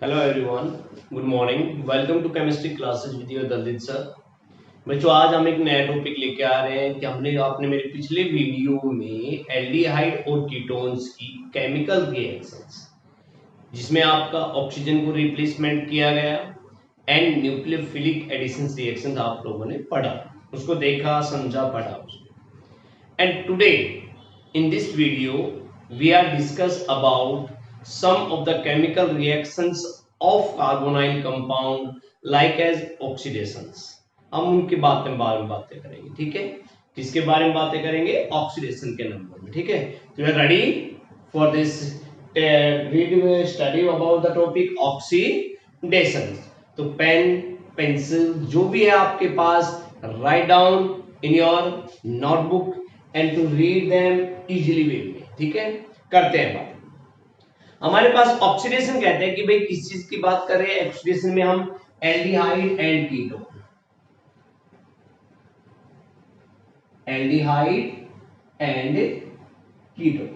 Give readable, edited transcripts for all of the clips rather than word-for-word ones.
Hello everyone, good morning. Welcome to chemistry classes with your Daljit sir. बच्चों, आज हम एक नया टॉपिक लेके आ रहे हैं कि आपने मेरे पिछले वीडियो में एल्डिहाइड और कीटोन्स की केमिकल रिएक्शंस, जिसमें आपका ऑक्सीजन को रिप्लेसमेंट किया गया एंड न्यूक्लियोफिलिक एडिशन रिएक्शंस आप लोगों ने पढ़ा, उसको देखा, समझा, पढ़ा उसको। And today, in this video, we are discuss about some of the chemical reactions of carbonyl compound like as oxidations. हम उनके बारे में बातें करेंगे, ठीक है। किसके बारे में बातें करेंगे? ऑक्सीडेशन के नंबर में, ठीक है। तो you are ready for this video study about the topic oxidation. तो पेन, पेंसिल जो भी है आपके पास, write down in your notebook and to read them easily way में, ठीक है। करते हैं बात। हमारे पास ऑक्सीडेशन कहते हैं कि भाई किस चीज की बात कर रहे हैं। ऑक्सीडेशन में हम aldehyde and ketone, aldehyde and ketone.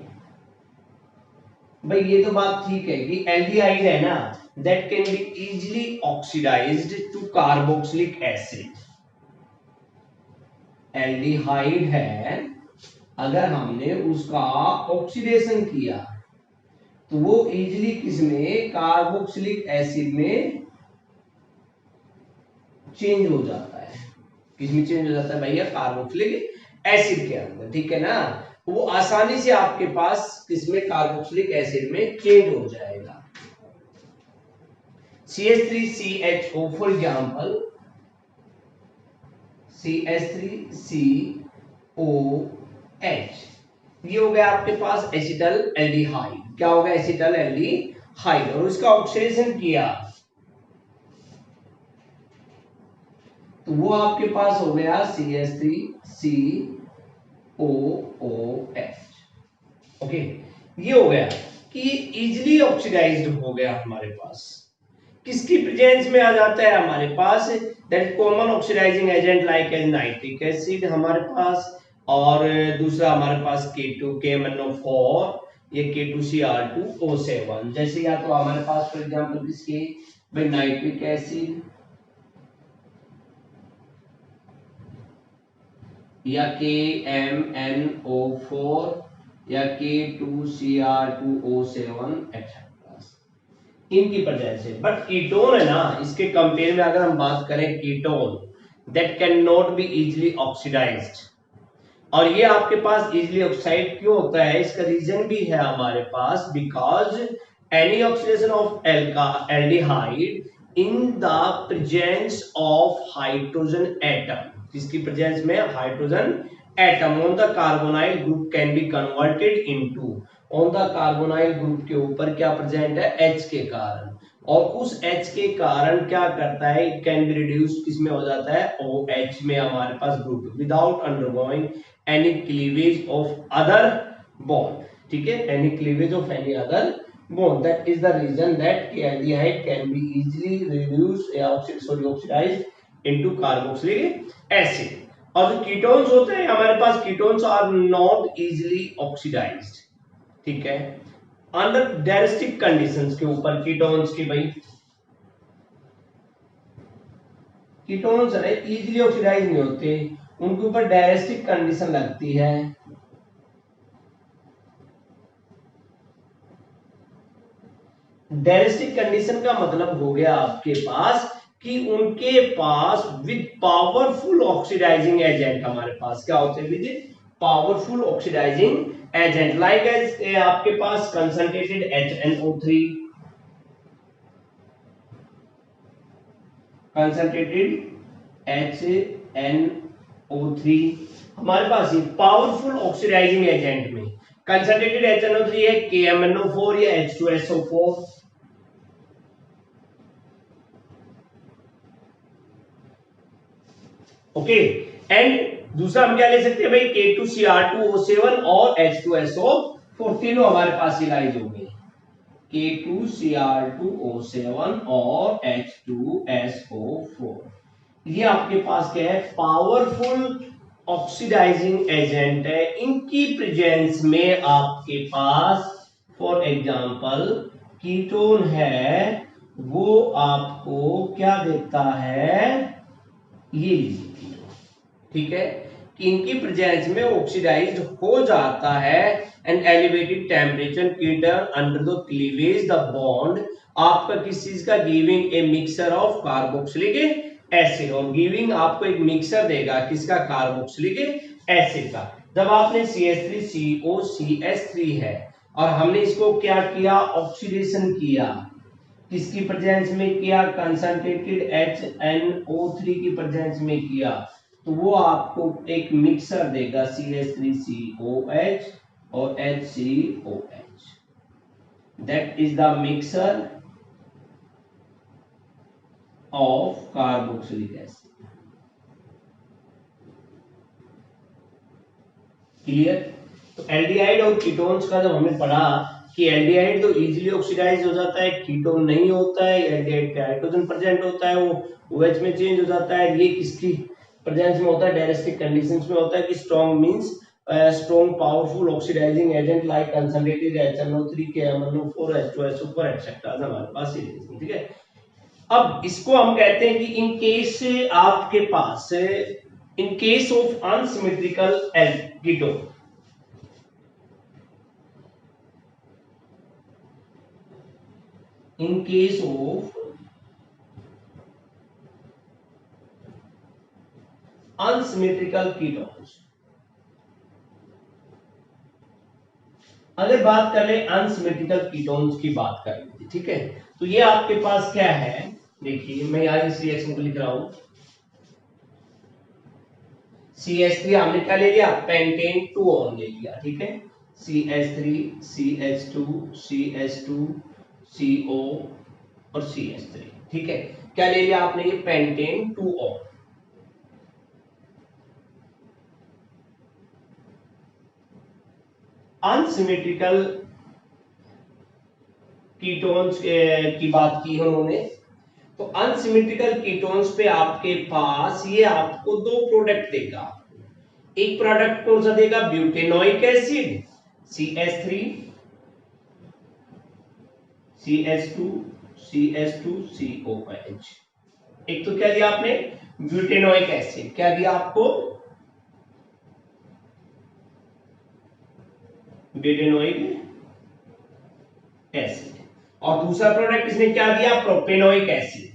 भाई ये तो बात ठीक है कि एल्डिहाइड है ना, that can be easily oxidised to carboxylic acid. Aldehyde है, अगर हमने उसका ऑक्सीडेशन किया तो वो इजीली किसमें? कार्बोक्सिलिक एसिड में चेंज हो जाता है। किसमें चेंज हो जाता है भैया? कार्बोक्सिलिक एसिड के अंदर, ठीक है ना। वो आसानी से आपके पास किसमें? कार्बोक्सिलिक एसिड में चेंज हो जाएगा। CH3CHO फॉर एग्जांपल, CH3COH, ये हो गया आपके पास एसिटल एल्डिहाइड। क्या हो गया? Acetaldehyde. और उसका ऑक्सीडेशन किया तो वो आपके पास हो गया CH3COOH। ओके, ये हो गया कि इजीली ऑक्सीडाइज्ड हो गया हमारे पास। किसकी प्रेजेंस में आ जाता है हमारे पास? That common oxidising agent like as nitric acid हमारे पास, और दूसरा हमारे पास K2 KMnO4, ये K2Cr2O7। जैसे या तो हमारे पास फॉर एग्जांपल किसके? भाई नाइट्रिक एसिड या KMnO4 या K2Cr2O7 एक्सेट्रा, इनकी प्रेजेंस है। बट कीटोन है ना, इसके कंपेयर में अगर हम बात करें ketone, that can not be easily oxidised. और ये आपके पास इजीली ऑक्साइड क्यों होता है? इसका रीजन भी है हमारे पास, because any oxidation of aldehyde in the presence of hydrogen atom, जिसकी प्रेजेंस में hydrogen atom on the carbonyl group can be converted into, on the carbonyl group के ऊपर क्या प्रेजेंट है? H के कारण। और उस H के कारण क्या करता है? इट कैन बी रिड्यूस किसमें हो जाता है? OH में हमारे पास group, without undergoing any cleavage of other bond, ठीक है। Any cleavage of any other bond. That is the reason that aldehyde can be easily reduced oxidized into carboxylic acid. और जो कीटोन्स होते हैं हमारे पास, ketones are not easily oxidised, ठीक है। अंडर डायरेस्टिक कंडीशंस के ऊपर कीटोन्स की, भाई कीटोन्स है इजीली ऑक्सीडाइज नहीं होते, उनके ऊपर डायरेस्टिक कंडीशन लगती है। डायरेस्टिक कंडीशन का मतलब हो गया आपके पास कि उनके पास विद पावरफुल ऑक्सीडाइजिंग एजेंट, हमारे पास क्या होते हैं? With powerful oxidising agent like as आपके पास कंसंट्रेटेड HNO3, कंसंट्रेटेड HNO3 हमारे पास ये पावरफुल ऑक्सीडाइजिंग एजेंट में। कंसंट्रेटेड HNO3 है KMnO4 या H2SO4। ओके, एंड दूसरा हम क्या ले सकते हैं भाई? K2Cr2O7 और H2SO4, तीनों हमारे पास इलाइज हो गए। K2Cr2O7 और H2SO4, ये आपके पास क्या है? पावरफुल ऑक्सीडाइजिंग एजेंट है। इनकी प्रेजेंस में आपके पास फॉर एग्जांपल कीटोन है, वो आपको क्या देता है, ये लीजिए, ठीक है, कि इनकी प्रेजेंस में ऑक्सीडाइज्ड हो जाता है and elevated temperature Keaton under the cleavage the bond, आपका किस चीज का, giving a mixture of carboxylic acid, और गिविंग आपको एक मिक्सर देगा किसका, कार्बोक्सिलिक एसिड का। जब आपने CH3COCH3 है और हमने इसको क्या किया, ऑक्सीडेशन किया, किसकी प्रेजेंस में किया, कंसंट्रेटेड HNO3 की प्रेजेंस में किया, तो वो आपको एक मिक्सर देगा CH3COH और HCOH, that is the mixer of carboxylic acid. Clear. तो एल्डिहाइड और कीटोन्स का जब हमने पढ़ा कि एल्डिहाइड तो इजीली ऑक्सीडाइज हो जाता है, कीटोन नहीं होता है, एल्डिहाइड का हाइड्रोजन प्रेजेंट होता है, वो OH में चेंज हो जाता है, ये किसकी प्रेजेंस में होता है, डायरेक्टिक कंडीशंस में होता है कि strong means strong powerful oxidising agent like concentrated HNO3 KMnO4 H2SO4 et cetera हमारे पास ये, ठीक है। अब इसको हम कहते हैं कि इन केस आपके पास, in case of unsymmetrical ketone, in case of unsymmetrical ketones, अगर बात करें अनसिमेट्रिकल कीटोन्स की बात करें, ठीक है, तो ये आपके पास क्या है, देखिए मैं यहाँ इस रिएक्शन को लिख रहा हूं, CH3 हमने क्या ले लिया, पेंटेन 2 ऑन ले लिया, ठीक है, CH3 CH2 CH2 CO और CH3, ठीक है, क्या ले लिया आपने, ये पेंटेन 2 ऑन। अनसिमेट्रिकल कीटोन्स की बात की है उन्होंने, तो अनसिमेट्रिकल कीटोन्स पे आपके पास ये आपको दो प्रोडक्ट देगा, एक प्रोडक्ट कौन सा देगा, butanoic acid CH3 CH2 CH2 COH, एक तो क्या दिया आपने, ब्यूटेनोइक एसिड, क्या दिया आपको, ब्यूटेनोइक एसिड, और दूसरा प्रोडक्ट इसने क्या दिया, प्रोपेनोइक एसिड।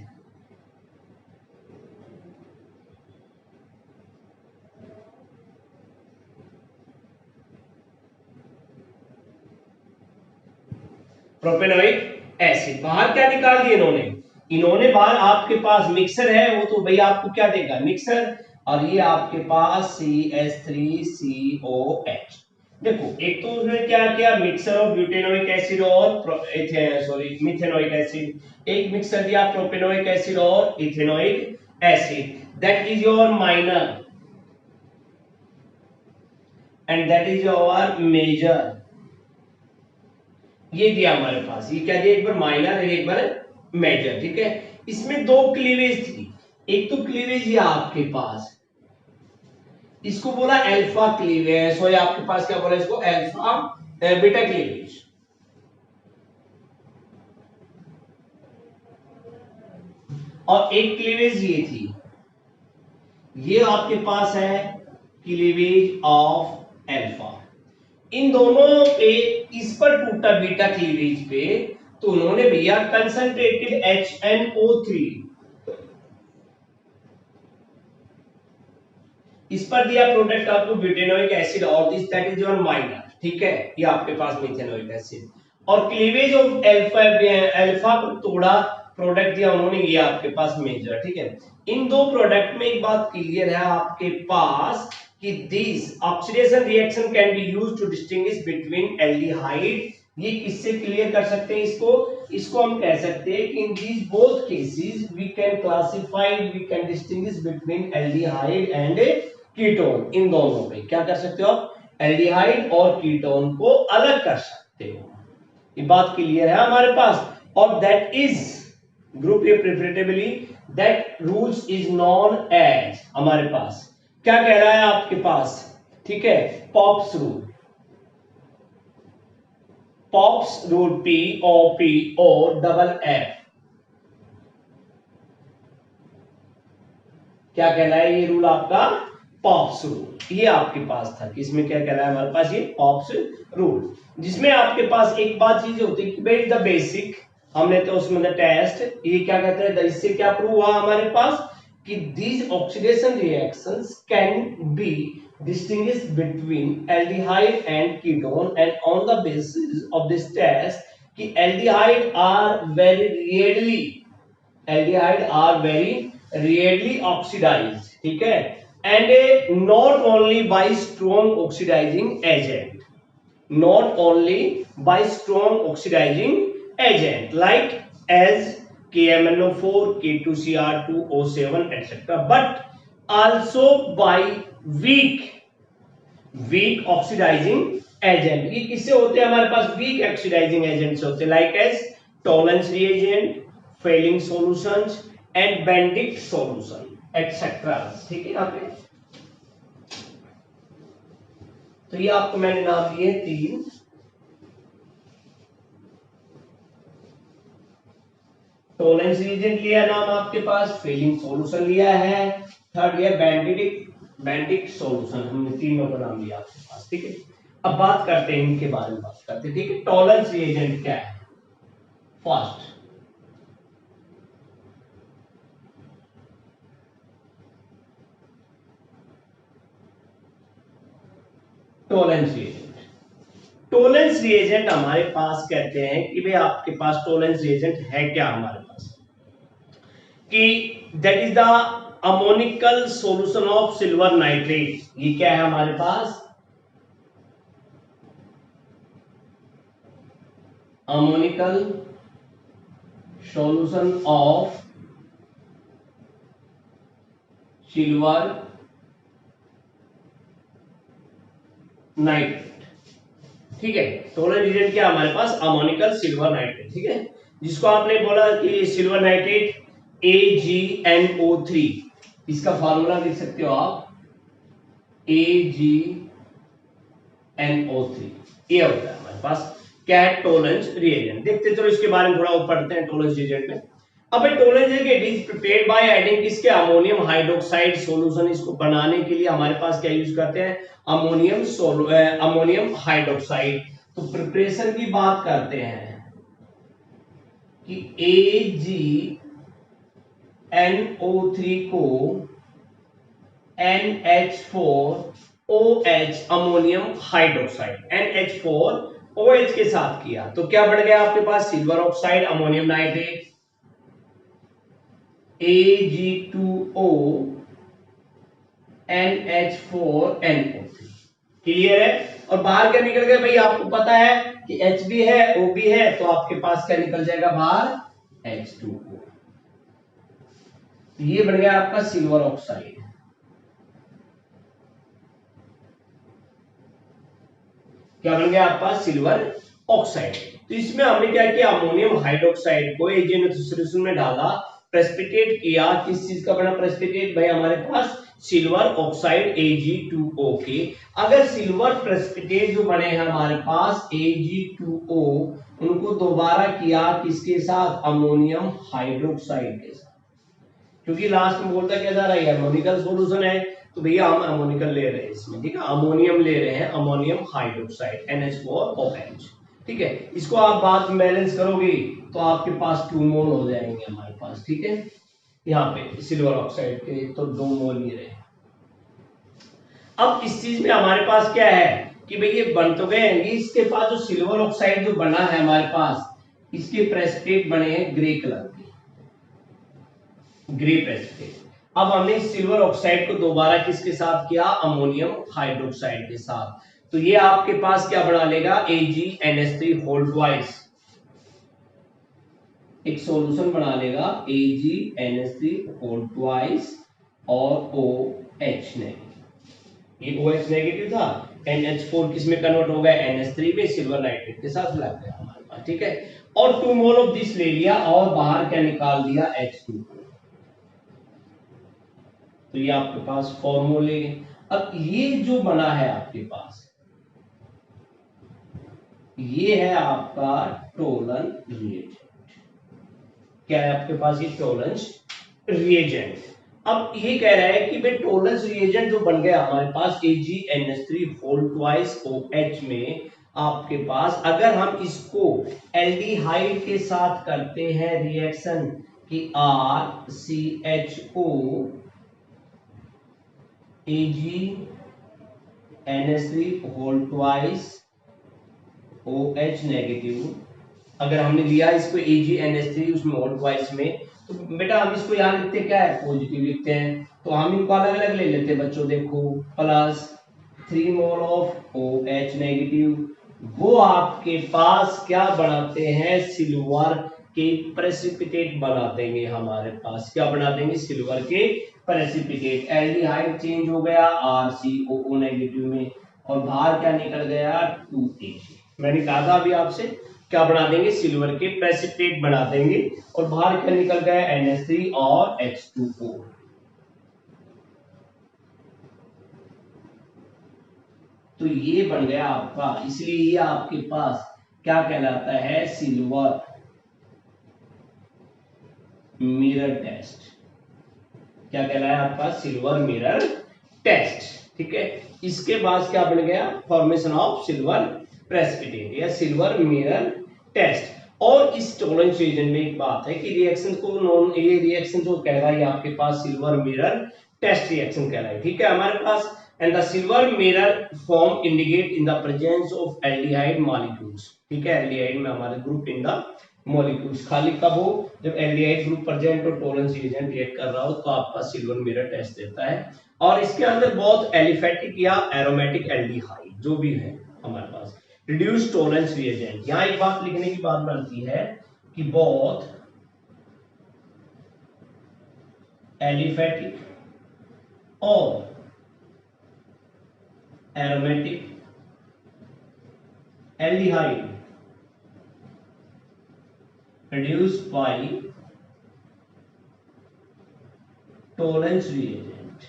प्रोपेनोइक एसिड, बाहर क्या निकाल दिया इन्होंने, इन्होंने बाहर आपके पास मिक्सर है, वो तो भाई आपको क्या देगा, मिक्सर, और ये आपके पास CH3COH। देखो एक तो उसने क्या किया, मिक्सर ऑफ ब्यूटेनोइक एसिड और मिथेनोइक एसिड, एक मिक्सर दिया प्रोपेनोइक एसिड और ethanoic acid, that is your minor and that is your major, ये दिया हमारे पास, ये क्या दिया, एक बार माइनर है एक बार मेजर, ठीक है। इसमें दो क्लीवेज थी, एक तो क्लीवेज ये आपके पास, इसको बोला अल्फा क्लीवेज, और आपके पास क्या बोला इसको, अल्फा बीटा क्लीवेज, और एक क्लीवेज ये थी, ये आपके पास है क्लीवेज ऑफ अल्फा। इन दोनों पे, इस पर टूटा बीटा क्लीवेज पे, तो उन्होंने भैया कंसंट्रेटेड HNO3, इस पर दिया प्रोडक्ट आपको ब्यूटेनोइक एसिड और this that is your minor, ठीक है, ये आपके पास मिथेनोइक एसिड, और क्लीवेज ऑफ अल्फा, अल्फा को तोड़ा, प्रोडक्ट दिया उन्होंने, ये आपके पास मेजर, ठीक है। इन दो प्रोडक्ट में एक बात क्लियर है आपके पास कि this oxidation reaction can be used to distinguish between aldehyde, ये किससे क्लियर कर सकते हैं इसको, इसको हम कह सकते हैं कि in these both cases we can classify, we can distinguish between aldehyde and ketone, इन दोनों पे क्या कर सकते हो आप, एल्डिहाइड और कीटोन को अलग कर सकते हो, ये बात क्लियर है हमारे पास। और that is group A preparatively, that rules is known as, हमारे पास क्या कह रहा है आपके पास, ठीक है, pops rule, pops rule POPO double F, क्या कहलाए ये रूल आपका? Pops rule. ये आपके पास था कि इसमें क्या कहलाए हमारे पास? ये पॉप्स रूल, जिसमें आपके पास एक बात चीज होती है कि भाई द बेसिक, हमने तो उसमें द टेस्ट, ये क्या कहते हैं, इससे क्या प्रूव हुआ हमारे पास कि these oxidation reactions can be distinguished between aldehyde and ketone, and on the basis of this test कि aldehyde are very rarely oxidized, ठीक है, and not only by strong oxidizing agent, not only by strong oxidizing agent like as KMnO4, K2Cr2O7 etc., but also by weak oxidizing agent। ये किससे होते हैं हमारे पास? weak oxidizing agent से होते हैं, like as Tollens reagent, Fehling solutions and Benedict solution etc। ठीक है, यहाँ पे तो ये आपको मैंने नाम दिए 3। टोलेंस रिएजेंट लिया नाम आपके पास, फेलिंग सॉल्यूशन लिया है, थर्ड लिया बेंडिक सॉल्यूशन, हमने तीनों का नाम लिया आपके पास, ठीक है। अब बात करते हैं इनके बारे में बात करते हैं, ठीक है। टोलेंस रिएजेंट क्या है? फर्स्ट टोलेंस रिएजेंट हमारे पास कहते हैं कि भाई आपके पास टोलेंस रिएजेंट है क्या हमारे पास कि that is the ammoniacal solution of silver nitrate. ये क्या है हमारे पास? Ammoniacal solution of silver nitrate, ठीक है। टोलेंस रिएजेंट क्या हमारे पास? अमोनिकल सिल्वर नाइट्रेट, ठीक है, जिसको आपने बोला कि सिल्वर नाइट्रेट AgNO3, इसका फार्मूला लिख सकते हो आप AgNO3, ये होता है हमारे पास क्या है? Tollens reagent. देखते चलो इसके बारे में थोड़ा पढ़ते हैं टोलेंस रिएजेंट में। अब Tollens reagent is prepared by adding किसके? Ammonium hydroxide solution. इसको बनाने के लिए हमारे पास क्या यूज करते हैं? Ammonium hydroxide. तो प्रिपरेशन की बात करते हैं कि AgNO3 को NH4OH अमोनियम हाइड्रोक्साइड NH4OH के साथ किया तो क्या बढ़ गया आपके पास? Silver oxide ammonium nitrate Ag2O NH4NO3, clear है। और बाहर क्या निकल गया भाई? आपको पता है कि H भी है O भी है, तो आपके पास क्या निकल जाएगा बाहर? H2O। ये बन गया आपका सिल्वर ऑक्साइड। क्या बन गया आपका? Silver oxide. तो इसमें हमने क्या किया? अमोनियम हाइड्रोक्साइड को AgNO3 सॉल्यूशन में डाला, प्रेसिपिटेट किया। किस चीज का बना प्रेसिपिटेट? भाई हमारे पास सिल्वर ऑक्साइड Ag2O के। अगर सिल्वर प्रेसिपिटेट जो बने हैं हमारे पास Ag2O, उनको दोबारा किया किसके साथ? अमोनियम हाइड्रोक्साइड के साथ, क्योंकि लास्ट में बोलता क्या जा रहा है? अमोनिकल सॉल्यूशन है, तो भैया हम अमोनिकल ले रहे हैं इसमें, ठीक है, अमोनियम ले रहे हैं, अमोनियम हाइड्रोक्साइड NH4OH, ठीक है। इसको आप बाद में बैलेंस करोगे तो आपके पास 2 मोल हो जाएंगे हमारे पास, ठीक है। यहाँ पे सिल्वर ऑक्साइड के तो 2 मोल ही रहे। अब इस चीज में हमारे पास क्या है कि भाई ये बन तो गए हैं, इसके पास जो सिल्वर ऑक्साइड जो बना है हमारे पास, इसके प्रेसिपिटेट बने हैं ग्रे कलर के, ग्रे प्रेसिपिटेट। अब हमने सिल्वर ऑक्साइड को दोबारा किसके साथ किया? अमोनियम हाइड्रोक्साइड के साथ। तो ये आपके पास क्या बना लेगा? AgNH3 होल ट्वाइस, एक सॉल्यूशन बना लेगा AgNH3 होल ट्वाइस और OH नेगेटिव। ये OH नेगेटिव था, NH4 किस में कन्वर्ट हो गया? NH3 में, सिल्वर नाइट्रेट के साथ लग गया हमारे पास, ठीक है। और 2 मोल ऑफ दिस ले लिया और बाहर क्या निकाल दिया? H2। तो ये आपके पास फॉर्मूले। अब ये जो बना है आपके पास, ये है आपका टोलेंस रिएजेंट। क्या है आपके पास? ये टोलेंस रिएजेंट। अब ये कह रहा है कि भाई टोलेंस रिएजेंट जो बन गया हमारे पास AgNH3 होल ट्वाइस OH में आपके पास, अगर हम इसको एल्डिहाइड के साथ करते हैं रिएक्शन कि RCHO AgNH3 whole twice OH negative, अगर हमने लिया इसको AgNH3 उसमें होल ट्वाइस में, तो बेटा हम इसको यहाँ लिखते क्या है, पॉजिटिव लिखते हैं, तो हम इनको अलग अलग ले लेते हैं बच्चों। देखो plus 3 mole of OH negative, वो आपके पास क्या बनाते हैं, सिल्वर के प्रेसिपिटेट बना देंगे। हमारे पास क्या बना देंगे, सिल्वर के प्रेसिपिटेट। एल्डिहाइड चेंज हो गया RCOO नेगेटिव में, और बाहर क्या निकल गया 2Ag। मैंने कहा था अभी आपसे क्या बना देंगे, सिल्वर के प्रेसिपिटेट बना देंगे, और बाहर क्या निकल गया NH3 और H2O। तो ये बन गया आपका, इसलिए ये आपके पास क्या कहलाता है, सिल्वर मिरर टेस्ट। क्या कहलाया आपका, सिल्वर मिरर टेस्ट। ठीक है, इसके बाद क्या बन गया, फॉर्मेशन ऑफ सिल्वर प्रेसिपिटेट या सिल्वर मिरर टेस्ट। और इस टोलेंस रिएजेंट में एक बात है कि रिएक्शन को नॉन, ये रिएक्शन जो कह रहा है आपके पास सिल्वर मिरर टेस्ट रिएक्शन कह रहा है। ठीक है हमारे पास, and the silver mirror form indicate in the presence of aldehyde molecules. ठीक है, एल्डिहाइड में हमारे ग्रुप इन द मॉलिक्यूल्स खाली कब हो, जब एल्डिहाइड ग्रुप प्रेजेंट और टोलेंस रिएजेंट रिएक्ट कर रहा हो, तो आपका सिल्वर मिरर टेस्ट देता है। और इसके अंदर बहुत एलिफेटिक या एरोमेटिक एल्डिहाइड जो भी है हमारे पास, रिड्यूस टोलेंस रिएजेंट। यहां एक बात लिखने की बात बनती है कि बहुत एलिफेटिक और aromatic aldehyde reduced by Tollens reagent.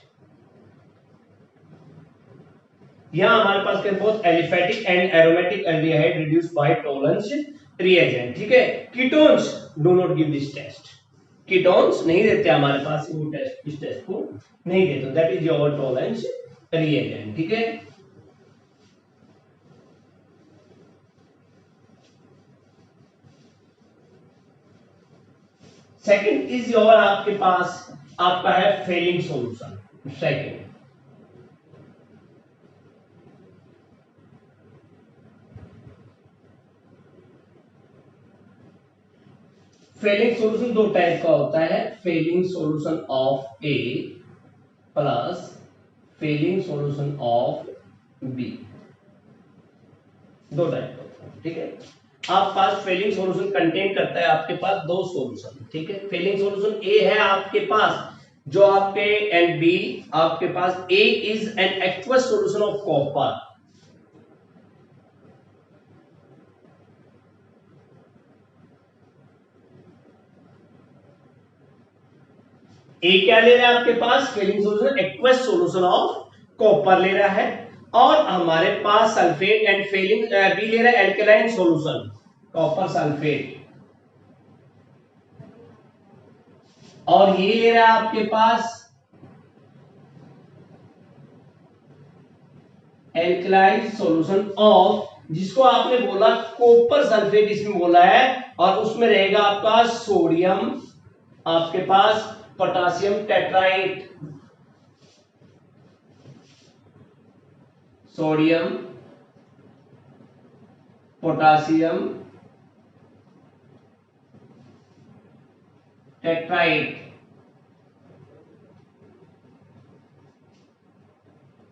यहां हमारे पास क्या, both aliphatic and aromatic aldehyde reduced by Tollens reagent. ठीक है, ketones do not give this test, ketones नहीं देते हमारे पास वो टेस्ट, इस टेस्ट को नहीं देते, that is your Tollens reagent. ठीक है, सेकंड इज योर आपके पास आपका है Fehling solution. Second Fehling solution दो टाइप का होता है, Fehling solution of A plus Fehling solution of B, दो टाइप का होता है। ठीक है, आपके पास फेलिंग सॉल्यूशन कंटेन करता है आपके पास दो सॉल्यूशन। ठीक है, फेलिंग सॉल्यूशन ए है आपके पास जो आपके, एंड बी आपके पास A is an aqueous solution of copper. A क्या ले रहा है आपके पास, Fehling solution aqueous solution of copper ले रहा है, और हमारे पास सल्फेट एंड फेलिंग बी ले रहा है एल्कलाइन सॉल्यूशन कॉपर सल्फेट, और ये ले रहा है आपके पास एल्कलाइन सॉल्यूशन ऑफ, जिसको आपने बोला कॉपर सल्फेट इसमें बोला है, और उसमें रहेगा आपका सोडियम, आपके पास potassium tartrate, sodium potassium tartrate,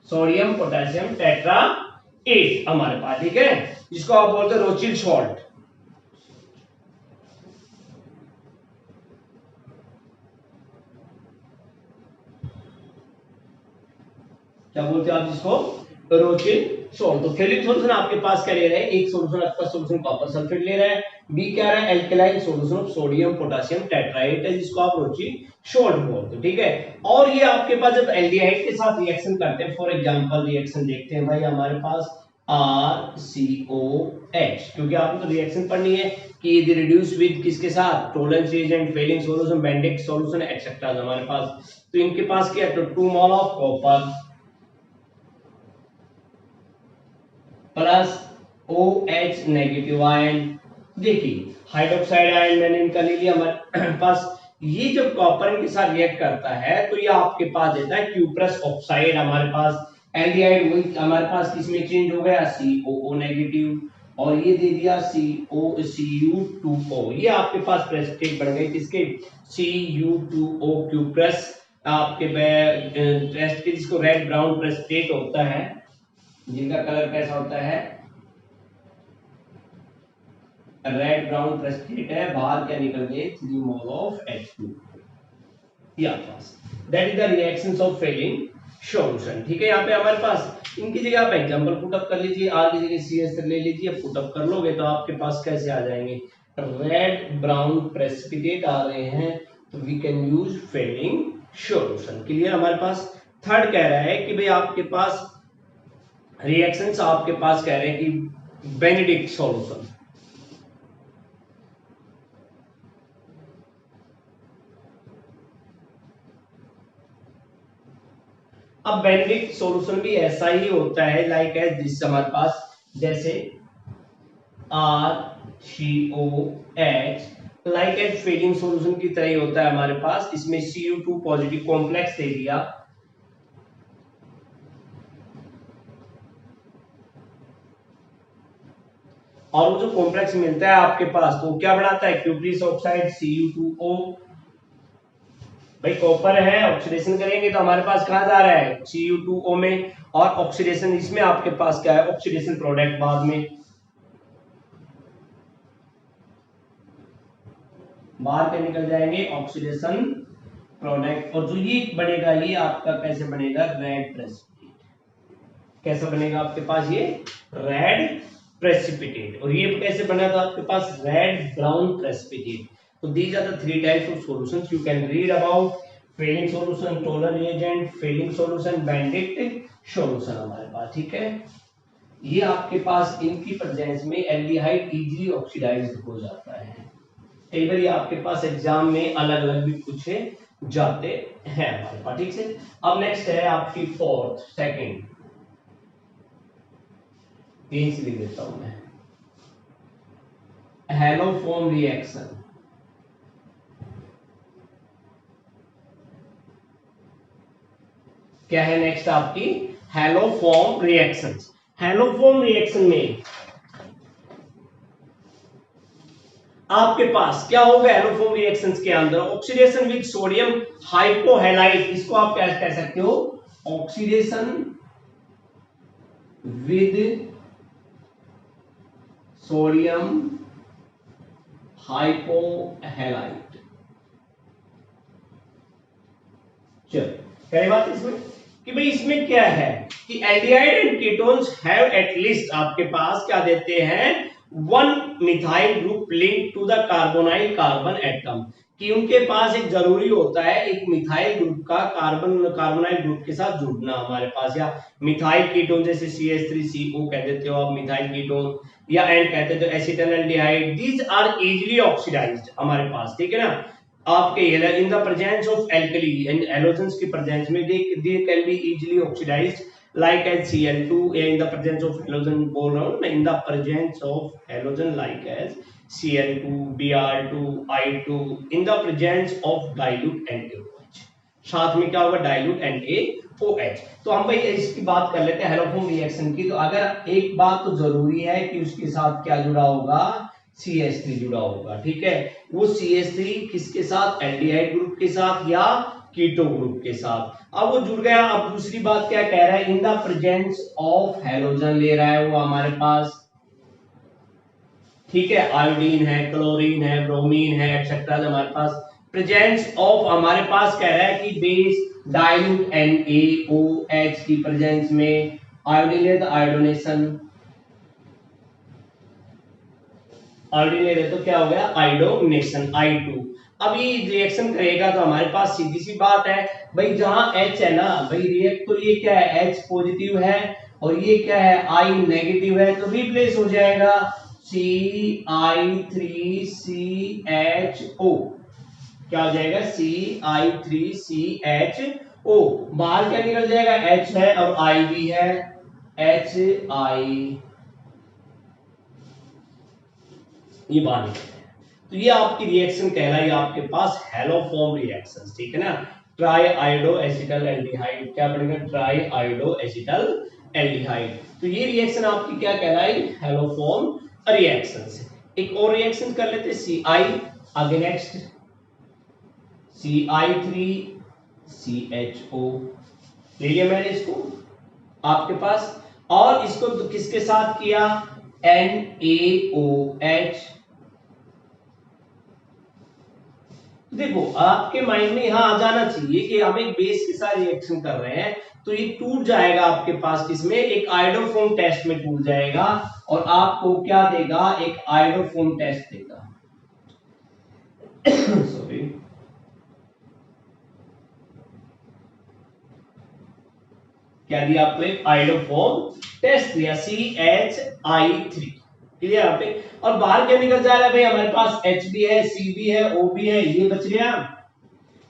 sodium potassium tartrate हमारे पास। ठीक है, जिसको आप बोलते हैं रोचिल सॉल्ट। क्या बोलते हैं आप जिसको, रोचिल सॉल्ट। तो फेलिंग सॉल्यूशन आपके पास क्या ले रहे हैं, एक सॉल्यूशन आपका सॉल्यूशन कॉपर सल्फेट ले रहा है, बी क्या रहा है alkaline solution of sodium potassium tartrate है, जिसको आप रोचिल सॉल्ट बोलते हो। ठीक है, और ये आपके पास जब एल्डिहाइड के साथ रिएक्शन करते हैं, फॉर एग्जांपल रिएक्शन देखते हैं भाई हमारे पास RCOH, क्योंकि आपको तो रिएक्शन पढ़नी है कि यदि रिड्यूस विद किसके साथ, Tollens reagent, Fehling solution, Benedict solution et cetera हमारे पास। तो इनके पास क्या है, तो 2 mole of copper plus OH negative ion. देखिए हाइड्रोक्साइड आयन मैंने इनका ले लिया हमारे पास। ये जब कॉपर इनके साथ रिएक्ट करता है तो ये आपके पास देता है क्यूप्रस ऑक्साइड हमारे पास। एल्डिहाइड वही हमारे पास किसमें चेंज हो गया, COO नेगेटिव, और ये दे दिया CuO2O। ये आपके पास प्रेसिपिटेट बन गए किसके, Cu2O क्यूप्रस आपके टेस्ट के, जिसको रेड ब्राउन प्रेसिपिटेट होता है, जिनका कलर कैसा होता है, रेड ब्राउन प्रेसिपिटेट है, बाहर क्या निकल गए, 3 मोल ऑफ H2। या पास that is the reactions of Fehling solution. ठीक है, यहाँ पे हमारे पास इनकी जगह आप एग्जांपल पुटअप कर लीजिए, आर की जगह CS ले लीजिए, पुटअप कर लोगे तो आपके पास कैसे आ जाएंगे, रेड ब्राउन प्रेसिपिटेट आ रहे हैं, तो we can use Fehling solution. Clear. हमारे पास थर्ड कह रहा है कि भाई आपके पास रिएक्शंस, आपके पास कह रहे हैं कि बेनेडिक्ट सॉल्यूशन। अब बेनेडिक्ट सॉल्यूशन भी ऐसा ही होता है लाइक एज दिस हमारे पास, जैसे RCOH like as Fehling solution की तरह ही होता है हमारे पास। इसमें Cu2 पॉजिटिव कॉम्प्लेक्स दे दिया, और वो जो कॉम्प्लेक्स मिलता है आपके पास तो क्या बनाता है, क्यूप्रिस ऑक्साइड Cu2O। भाई कॉपर है, ऑक्सीडेशन करेंगे तो हमारे पास कहां जा रहा है, Cu2O में, और ऑक्सीडेशन इसमें आपके पास क्या है, ऑक्सीडेशन प्रोडक्ट बाद में बाहर के निकल जाएंगे, ऑक्सीडेशन प्रोडक्ट। और जो ये बनेगा, ये आपका कैसे बनेगा, रेड प्रेसिपिटेट। कैसा बनेगा आपके पास, ये रेड प्रेसिपिटेट। और ये कैसे बना था आपके पास, red brown precipitate. So these are the 3 types of solutions you can read about: failing solution, Toller reagent, failing solution, Benedict solution हमारे पास। ठीक है, ये आपके पास इनकी प्रेजेंस में एल्डिहाइड इजीली ऑक्सीडाइज्ड हो जाता है। कई बार ये आपके पास एग्जाम में अलग अलग भी पूछे जाते हैं हमारे पास। ठीक है, अब नेक्स्ट है आपकी फोर्थ सेकंड, तीन से लिख देता हूं मैं, हैलोफॉर्म रिएक्शन। क्या है नेक्स्ट आपकी, हैलोफॉर्म रिएक्शंस। हैलोफॉर्म रिएक्शन में आपके पास क्या होगा, हैलोफॉर्म रिएक्शंस के अंदर ऑक्सीडेशन विद सोडियम हाइपोहैलाइड, इसको आप क्या कह सकते हो, ऑक्सीडेशन विद सोडियम हाइपोहैलाइड। चलो क्या बात इसमें कि भाई इसमें क्या है कि aldehyde and ketones have at least आपके पास क्या देते हैं, 1 methyl group link to the carbonyl carbon atom, कि उनके पास एक जरूरी होता है एक मिथाइल ग्रुप का कार्बोनाइल ग्रुप के साथ जुड़ना हमारे पास, या मिथाइल कीटोन जैसे CH3CO कह देते हो आप मिथाइल कीटोन, या एंड कहते हो acetaldehyde. These are easily oxidised हमारे पास। ठीक है ना, आपके in the presence of alkali and halogens की प्रेजेंस में they can be easily oxidised like as Cl2, in the presence of halogen, बोल रहा हूं मैं, in the presence of halogen like as Cl2, Br2, I2, in the presence of dilute NaOH। साथ में क्या होगा, dilute NaOH। तो हम भाई इसकी बात कर लेते हैं हैलोफॉर्म रिएक्शन की। तो अगर एक बात तो जरूरी है कि उसके साथ क्या जुड़ा होगा, CH3 जुड़ा होगा। ठीक है, वो CH3 किसके साथ, एल्डिहाइड ग्रुप के साथ या कीटो ग्रुप के साथ। अब वो जुड़ गया। अब दूसरी बात क्या कह रहा है, इन द प्रेजेंस ऑफ हैलोजन ले रहा है वो हमारे पास। ठीक है, आयोडीन है, क्लोरीन है, ब्रोमीन है एक्सेट्रा हमारे पास प्रेजेंस ऑफ, हमारे पास कह रहा है कि बेस डाइल्यूट NaOH की प्रेजेंस में आयोडीन ले तो आयोडोनेशन, आयोडीन ले रहे तो क्या हो गया, आयोडोनेशन I2। अब ये रिएक्शन करेगा तो हमारे पास सीधी सी बात है भाई, जहां H है ना भाई, रिएक्ट तो ये क्या है, H पॉजिटिव है और ये क्या है I नेगेटिव है, तो रिप्लेस हो जाएगा CI3CHO। क्या हो जाएगा CI3CHO। बाहर क्या निकल जाएगा H है और I भी है, HI, ये बाहर निकल जाएगा। तो ये आपकी रिएक्शन कहलाई आपके पास हैलोफॉर्म रिएक्शंस, ठीक है ना। ट्राई आयोडो एसिटल एल्डिहाइड, क्या बनेगा ट्राई आयोडो एसिटल एल्डिहाइड। तो ये रिएक्शन आपकी क्या कहलाई हैलोफॉर्म रिएक्शंस। एक और रिएक्शन कर लेते CI, आगे नेक्स्ट CI3CHO ले लिया मैंने इसको आपके पास, और इसको तो किसके साथ किया NaOH। देखो आपके माइंड में यहां आ जाना चाहिए कि हम एक बेस के साथ रिएक्शन कर रहे हैं, तो ये टूट जाएगा आपके पास किसमें, एक आयोडोफॉर्म टेस्ट में टूट जाएगा, और आपको क्या देगा एक आयोडोफॉर्म टेस्ट देगा। सॉरी, क्या दिया आपको एक आयोडोफॉर्म टेस्ट दिया CHI3, क्लियर यहाँ पे। और बाहर क्या निकल जा रहा है भाई, हमारे पास H भी है, C भी है, O भी है, ये बच गया,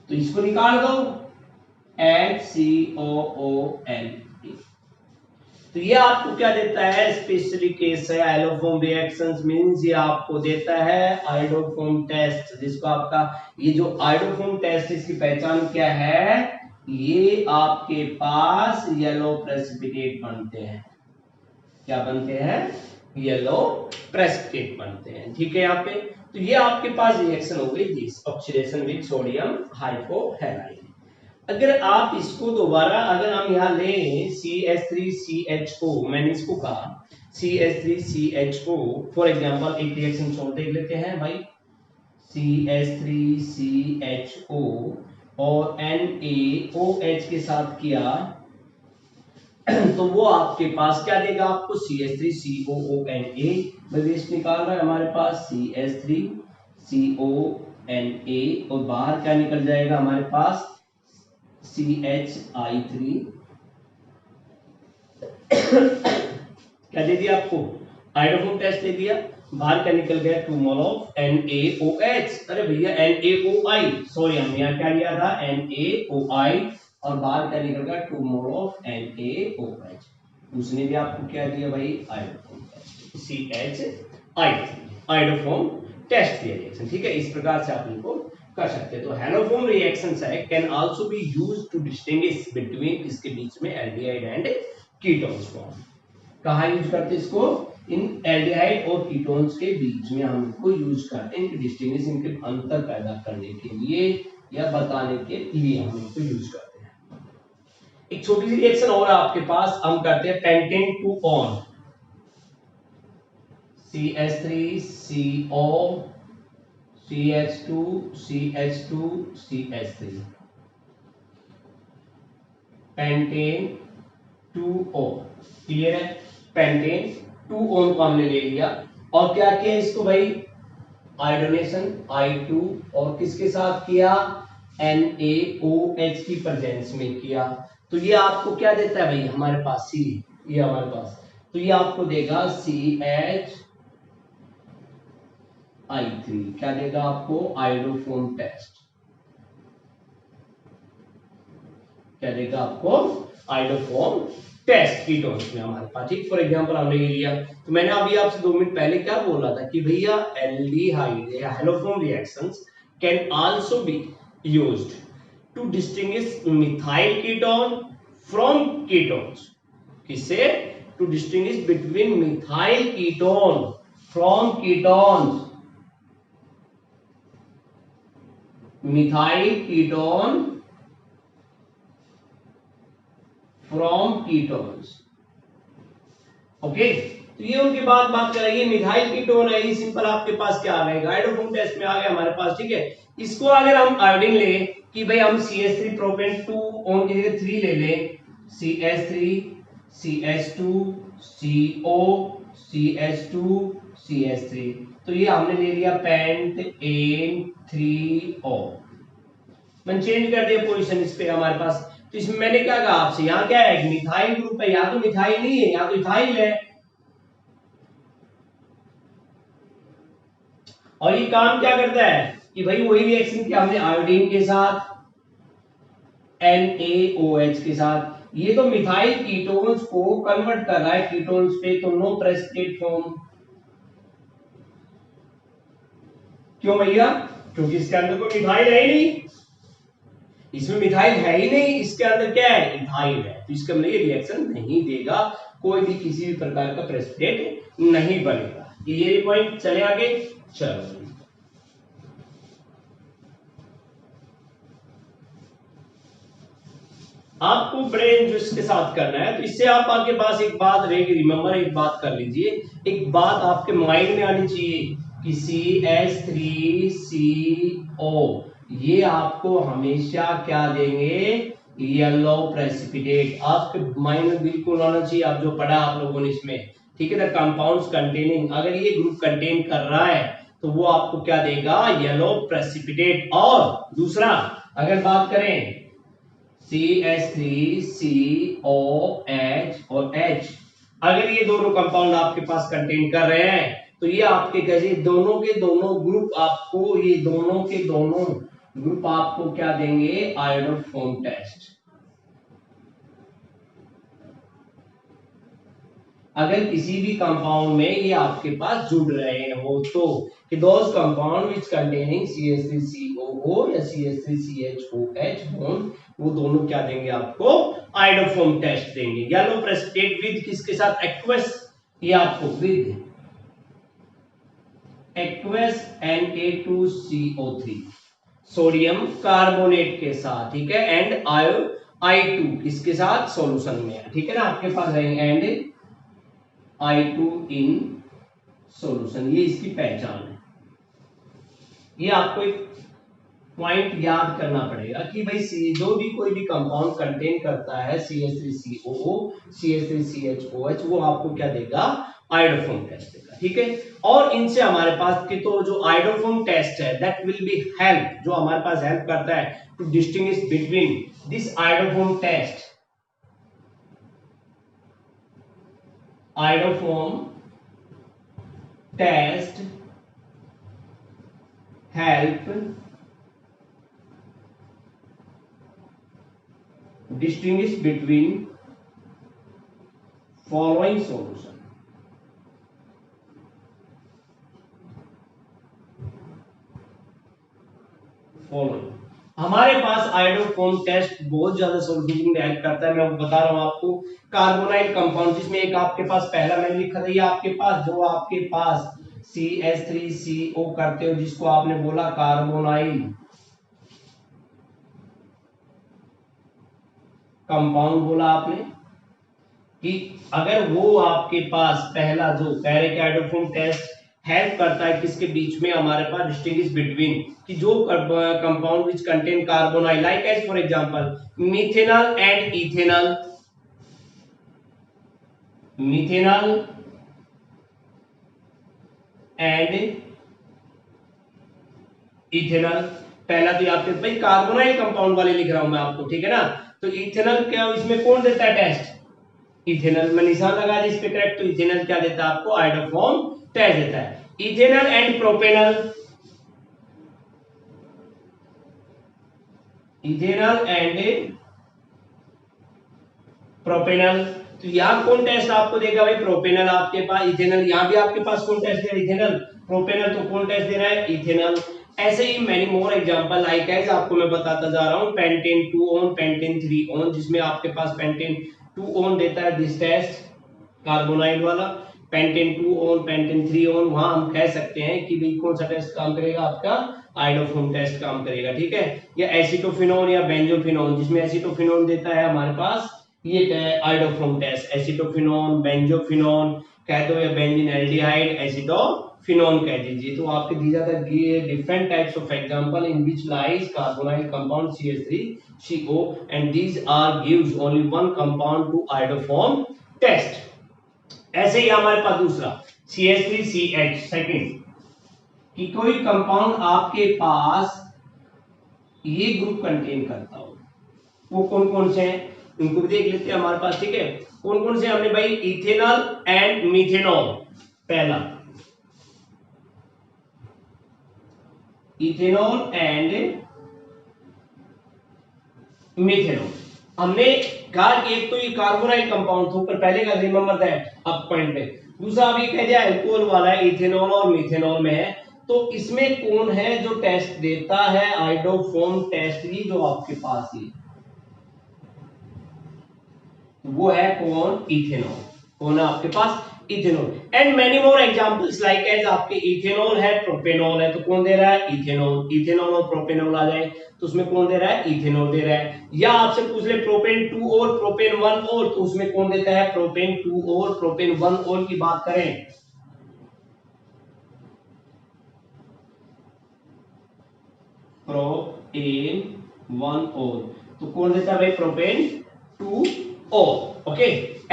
तो इसको निकाल दो HCOON। तो ये आपको क्या देता है, स्पेशली केस है आयोडोफॉर्म रिएक्शंस मींस ये आपको देता है आयोडोफॉर्म टेस्ट, जिसको आपका ये जो आयोडोफॉर्म टेस्ट इसकी पहचान क्या है, ये आपके पास येलो प्रेसिपिटेट बनते हैं। क्या बनते हैं, येलो प्रेसिपिटेट बनते हैं, ठीक है यहाँ पे। तो ये आपके पास रिएक्शन हो गई दिस ऑक्सीडेशन विद सोडियम हाइपोहैलाइड। अगर आप इसको दोबारा अगर हम यहाँ लें CH3CHO, मैंने इसको कहा CH3CHO, फॉर एग्जांपल एक रिएक्शन छोड़ देख लेते हैं भाई, CH3CHO और NaOH के साथ किया, तो वो आपके पास क्या देगा आपको CH3COONA, वेस्ट निकाल रहा है हमारे पास CH3CONA, और बाहर क्या निकल जाएगा हमारे पास CHI3। क्या दे दिया आपको, आयोडोफॉर्म टेस्ट दे दिया, बाहर क्या निकल गया 2 मोल ऑफ NaOH। अरे भैया NaOI, सॉरी हमने यहाँ क्या लिया था NaOI, और बाहर क्या निकल गया 2 मोल ऑफ NaOH। उसने भी आपको क्या दिया भाई iodoform test CHI3, iodoform test दिया रिएक्शन, ठीक है। इस प्रकार से आप इनको कर सकते हैं। तो हैलोफॉर्म रिएक्शंस है can also be used to distinguish between, इसके बीच में एल्डिहाइड एंड कीटोन्स फॉर्म। कहाँ यूज करते हैं इसको, इन एल्डिहाइड और कीटोन्स के बीच में हम इनको यूज करते हैं, इनके डिस्टिंग्विश, इनके अंतर पैदा करने के लिए या बताने के लिए हम इनको यूज करते हैं। एक छोटी सी रिएक्शन और आपके पास हम करते हैं pentane two on, CH3CO CH2 CH2 CH3, pentane 2O, clear है। पेंटेन 2O को हमने ले लिया, और क्या किया इसको भाई आयोडोनेशन I2, और किसके साथ किया NaOH की प्रेजेंस में किया। तो ये आपको क्या देता है भाई हमारे पास C, ये हमारे पास, तो ये आपको देगा CHI3, क्या देगा आपको आयोडोफॉर्म टेस्ट, क्या देगा आपको आयोडोफॉर्म टेस्ट कीटोन्स में हमारे पास, ठीक। फॉर एग्जांपल हमने ये लिया, तो मैंने अभी आपसे 2 मिनट पहले क्या बोला था कि भैया एल्डिहाइड या haloform reactions can also be used to distinguish methyl ketone from ketones, किससे, to distinguish between methyl ketone from ketones, methyl ketone from ketones, okay. तो ये उनके बाद बात करेंगे मिथाइल कीटोन है, ये सिंपल आपके पास क्या आ गया आयोडोफॉर्म टेस्ट में आ गया हमारे पास, ठीक है। इसको अगर हम आयोडीन ले कि भाई हम CH3 प्रोपेन 2 ऑन की जगह 3 ले लें, CH3 CH2 CO CH2 CH3, तो ये हमने ले लिया पेंटेन 3O। मैंने चेंज कर दिया पोजीशन इस पे हमारे पास, तो इसमें मैंने क्या कहा आपसे, यहाँ क्या है, मिथाइल ग्रुप है, यहाँ तो मिथाइल नहीं है, यहाँ तो इथाइल है। और ये काम क्या करता है कि भाई वही रिएक्शन किया हमने आयोडीन के साथ, NaOH के साथ, ये तो मिथाइल कीटोन्स को कन्वर्ट कर रहा है कीटोन्स पे, तो नो प्रेसिपिटेट फॉर्म। क्यों भैया? क्योंकि इसके अंदर कोई मिथाइल है ही नहीं, इसमें मिथाइल है ही नहीं, इसके अंदर क्या है, इथाइल है, तो इसके अंदर ये रिएक्शन नहीं देगा, कोई भी किसी भी प्रकार का प्रेसिपिटेट नहीं बनेगा। ये पॉइंट चले आगे। चलो आपको बड़े इंटरेस्ट के साथ करना है, तो इससे आप आपके पास एक बात रहेगी, रिमेंबर एक बात कर लीजिए, एक बात आपके माइंड में आनी चाहिए कि CH3CO ये आपको हमेशा क्या देंगे, येलो प्रेसिपिटेट। आपके माइंड में बिल्कुल आना चाहिए, आप जो पढ़ा आप लोगों ने इसमें, ठीक है। द कंपाउंड्स कंटेनिंग, अगर ये ग्रुप कंटेन कर रहा है तो वो आपको क्या देगा, येलो प्रेसिपिटेट। और दूसरा अगर बात करें CH3COH और H, अगर ये दोनों कंपाउंड आपके पास कंटेन कर रहे हैं तो ये आपके कैसे दोनों के दोनों ग्रुप आपको, ये दोनों के दोनों ग्रुप आपको क्या देंगे, आयोडोफॉर्म टेस्ट। अगर किसी भी कंपाउंड में ये आपके पास जुड़ रहे हो तो, कि दोस कंपाउंड विच कंटेनिंग CH3COO या CH3CHOH बॉन्ड, वो दोनों क्या देंगे आपको, आयोडोफॉर्म टेस्ट देंगे। येलो प्रेसिपिटेट विद किसके साथ, एक्वस, ये आपको with aqueous Na2CO3 sodium carbonate के साथ, ठीक है, एंड I2 किसके साथ, सॉल्यूशन में, ठीक है ना, आपके पास रहेंगे एंड I2 इन सॉल्यूशन, ये इसकी पहचान है। ये आपको एक पॉइंट याद करना पड़ेगा कि भाई जो भी कोई भी कंपाउंड कंटेन करता है CH3COO CH3CHOH, वो आपको क्या देगा, आयोडोफॉर्म टेस्ट देगा, ठीक है। और इनसे हमारे पास की तो जो आयोडोफॉर्म टेस्ट है, दैट विल बी हेल्प, जो हमारे पास हेल्प करता है to distinguish between this iodoform test, iodoform test help distinguish between following solution। Following हमारे पास आयोडोफॉर्म टेस्ट बहुत ज्यादा सॉल्यूशन में हेल्प करता है। मैं बता रहा हूं आपको, कार्बोनाइल कंपाउंड, जिसमें एक आपके पास पहला मैंने लिखा था, ये आपके पास जो आपके पास CH3CO करते हो, जिसको आपने बोला कार्बोनाइल कंपाउंड बोला आपने, कि अगर वो आपके पास पहला जो कह रहे आयोडोफॉर्म टेस्ट हेल्प करता है किसके बीच में, हमारे पास डिस्टिंग्विश बिटवीन, कि जो compound which contain carbonyl, like as for example methanol and ethanol, methanol and ethanol. पहला तो आपके भाई कार्बोनाइल कंपाउंड वाले लिख रहा हूं मैं आपको, ठीक है ना। तो इथेनॉल क्या, इसमें कौन देता है टेस्ट, इथेनॉल, में निशान लगा दी इस पे करेक्ट, तो इथेनॉल क्या देता है आपको, आयोडोफॉर्म टेस्ट देता है। Ethanol and propanol, ethanol and propanol, तो यहां कौन टेस्ट आपको देगा भाई, प्रोपेनॉल आपके पास, इथेनॉल यहां भी आपके पास कौन टेस्ट दे रहा है, इथेनॉल, प्रोपेनॉल तो कौन टेस्ट दे रहा है, इथेनॉल। ऐसे ही many more example like as आपको मैं बताता जा रहा हूं, पेंटेन 2 ऑन, पेंटेन 3 ऑन, जिसमें आपके पास पेंटेन 2 ऑन देता है दिस टेस्ट, कार्बोनाइल वाला, पेंटेन 2 ऑन, पेंटेन 3 ऑन, वहां हम कह सकते हैं कि भाई कौन सा टेस्ट काम करेगा, आपका आयोडोफॉर्म टेस्ट काम करेगा, ठीक है। या एसिटोफिनोन या बेंजोफिनोन, जिसमें एसिटोफिनोन देता है हमारे पास ये आयोडोफॉर्म टेस्ट, एसिटोफिनोन, बेंजोफिनोन कह दो, या बेंजीन एल्डिहाइड, एसिटोफिनोन कह दीजिए। तो आपके these are the different types of example in which lies carbonyl compound CH3CO and these are gives only one compound to iodoform test। ऐसे ही हमारे पास दूसरा CH3CH, सेकंड, कि कोई कंपाउंड आपके पास ये ग्रुप कंटेन करता हो, वो कौन कौन से हैं उनको भी देख लेते हैं हमारे पास, ठीक है। कौन कौन से हमने भाई, इथेनॉल एंड मिथेनॉल, पहला इथेनॉल एंड मिथेनॉल। हमने कहा कि एक तो ये कार्बोनाइल कंपाउंड था ऊपर पहले का, रिमेंबर दैट अप पॉइंट पे। दूसरा अभी कह दिया अल्कोहल वाला है, इथेनॉल और मिथेनॉल में है। तो इसमें कौन है जो टेस्ट देता है आइडोफॉर्म टेस्ट, ही जो आपके पास ही वो है कौन, इथेनॉल। कौन है आपके पास, ethanol. And many more examples like as आपके इथेनॉल है, प्रोपेनॉल है, तो कौन दे रहा है, इथेनॉल। इथेनॉल और प्रोपेनॉल आ जाए तो उसमें कौन दे रहा है, इथेनॉल दे रहा है। या आपसे पूछ ले प्रोपेन 2 और प्रोपेन 1 और, तो उसमें कौन देता है, प्रोपेन 2 और प्रोपेन 1 और की बात करें, प्रोपेन 1 और, तो कौन देता है भाई, प्रोपेन 2 और। ओके,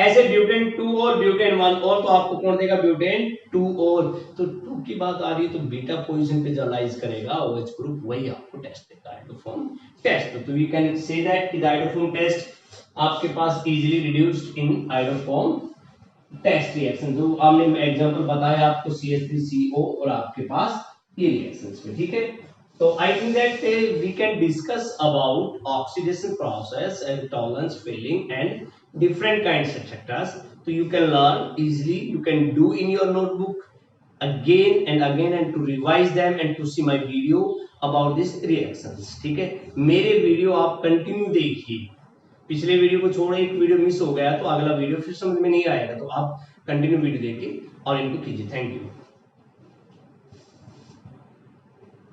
ऐसे ब्यूटेन 2 और ब्यूटेन 1 और, तो आपको कौन देगा, ब्यूटेन 2 और। तो 2 की बात आ रही है तो बीटा पोजीशन पे जो लाइज करेगा OH ग्रुप, वही आपको टेस्ट देगा, आइडोफॉर्म टेस्ट। तो वी कैन से दैट कि द आइडोफॉर्म टेस्ट आपके पास easily reduced in iodoform test reaction. जो हमने एग्जांपल बताया आपको CH3CO और आपके पास ये रिएक्शंस में, ठीक है। So I think that we can discuss about oxidation process and tolerance, filling and different kinds etc. So you can learn easily. You can do in your notebook again and again and to revise them and to see my video about these reactions. ठीक है, मेरे video आप continue देखिए। पिछले video को छोड़ एक video miss हो गया तो अगला वीडियो फिर समझ में नहीं आएगा, तो आप कंटिन्यू वीडियो देखिए और इनको कीजिए। Thank you.